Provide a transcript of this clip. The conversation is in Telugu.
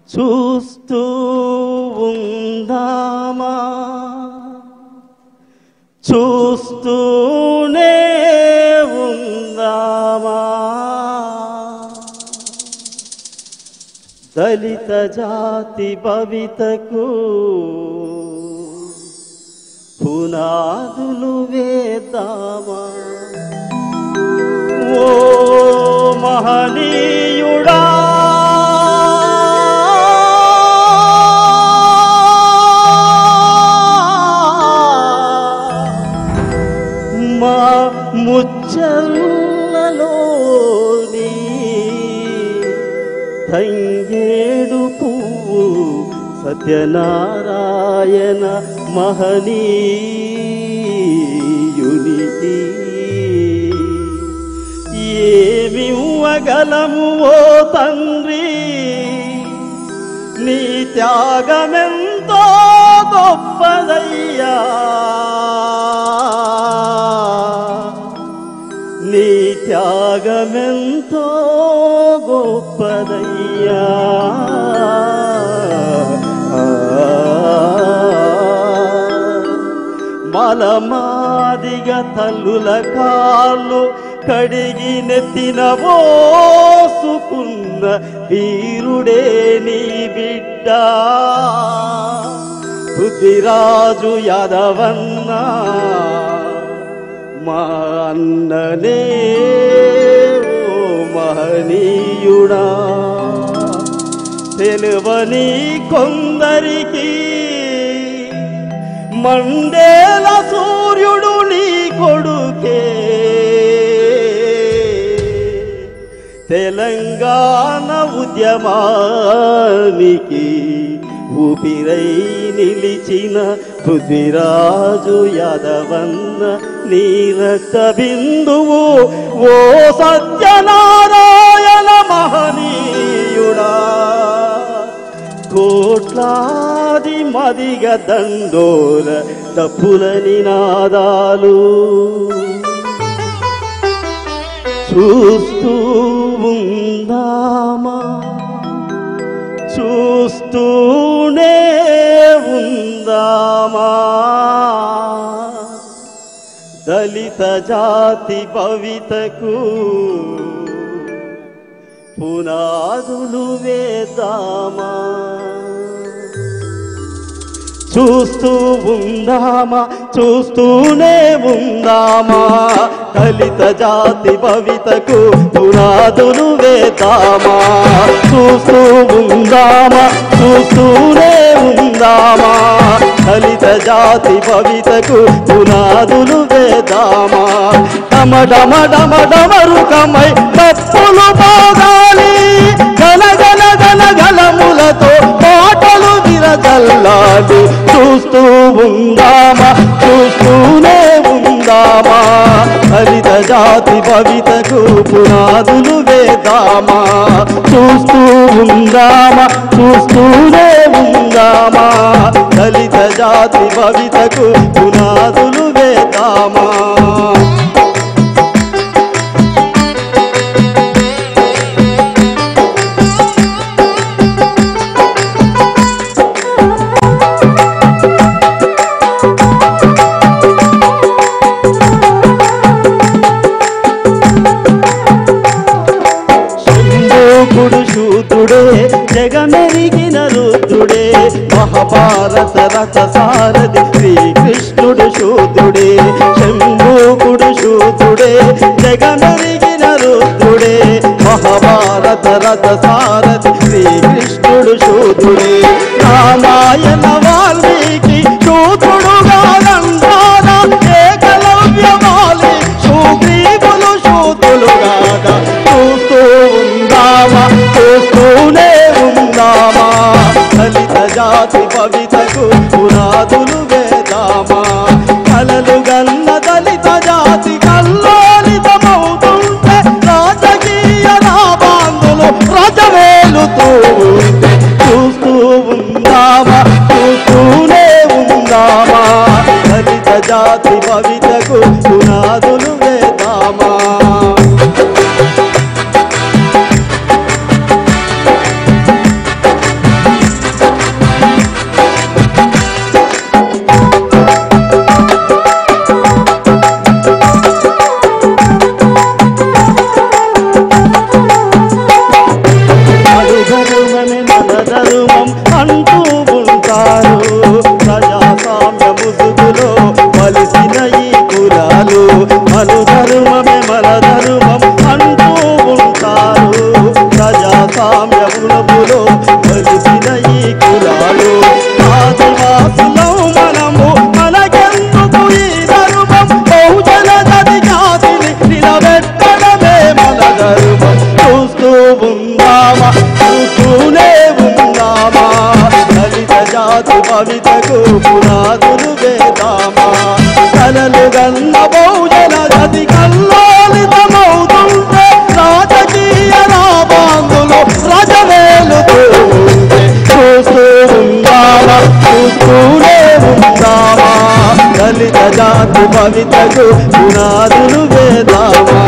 చూస్తూ ఉందామా చూస్తూనే ఉందామా దళిత జాతి భవితకు పునాదులు వేద్దామా ఓ మహనీయుడా మా ముచ్చల్లోని తంగేడు పువ్వు సత్యనారాయణ మహనీయునికి ఏమివ్వగలము ఓ తండ్రి నీ త్యాగమెంతో గొప్పదయ్యా నీ త్యాగమెంతో గొప్పదయ్యా మలమాదిగ తల్లుల కాళ్ళు కడిగి నెత్తిన పోసుకున్న వీరుడే నీ బిడ్డ పృథ్వీరాజు యాదవన్నా మా అన్ననే ఓ మహనీయుడా తెలువని కొందరికి మండేల సూర్యుడు నీ కొడుకే తెలంగాణ ఉద్యమానికి ఊపిరై నిలిచిన పృథ్వీరాజు యాదవన్న నీ రక్త బిందువు ఓ సత్యనారాయణ మహనీయుడా కోట్లాది మదిగ దండోల డప్పుల నినాదాలు చూస్తూ ఉందామా చూస్తూనే ఉందామా దళిత జాతి భవితకు పునాదులు వేద్దామా చూస్తూ ఉందామా చూస్తూనే ఉందామా దళిత జాతి భవితకు పునాదులు వేద్దామా చూస్తూ ఉందామా చూస్తూనే ఉందామా దళిత జాతి భవితకు పునాదులు వేద్దామా డమ డమ డమ డమరుకమై తప్పులు పోగాలి గల గల గల గలములతో పాటలు విరజల్లాలి చూస్తూ ఉందామా చూస్తూనే ఉందామా దళిత జాతి భవితకు పునాదులు వేద్దామా చూస్తూ ఉందామా చూస్తూనే ఉందామా దళిత జాతి భవితకు పునాదులు వేద్దామా శూద్రుడే జగమెరిగిన రుద్రుడే మహాభారత రథ సారథి శ్రీకృష్ణుడు శూద్రుడే శంభూకుడు శూద్రుడే జగమెరిగిన రుద్రుడే మహాభారత రథ సారథి శ్రీకృష్ణుడు శూద్రుడే రామాయణ వాల్మీకి శూద్రుడుగా రంగారా ఏకలవ్యవాలి సుగ్రీవులు శూద్రులుగాగా చూస్తూ ఉందామా చూస్తూనే ఉందామా దళిత జాతి భవితకు పునాదులు వేద్దామా కలలు గన్న దళిత జాతి కల్లోలితమవుతుంటే రాజకీయ లాభాందులు రజవేలుతూ ఉంటే చూస్తూ ఉందామా చూస్తూనే ఉందామా దళిత జాతి భవితకు పునాదులు వేద్దామా బహుజనమే మన ధర్మం అంటూ ఉంటారు. ప్రజాస్వామ్య ముసుగులో కలిసిన ఈ కులాలు ధర్మమే మన ధర్మం అంటూ ఉంటారు. ప్రజాస్వామ్య ముసుగులో కలిసిన ఈ కులాలు ఆదివాసులం మనము మనకెందుకు ఈ ధర్మం బహుజన జాతిని నిలబెట్టడమే మన ధర్మం. చూస్తూ ఉందామా చూస్తూనే ఉందామా దళిత జాతి భవితకు పునాదులు వేదామా. కలలు గన్న బహుజన జాతి కల్లోలితమవుతుంటే రాజకీయ లాభాంగులు రజమేలుతూ ఉంటే చూస్తూ ఉందామా చూస్తూనే ఉందామా దళిత జాతి భవితకు పునాదులు వేదామా.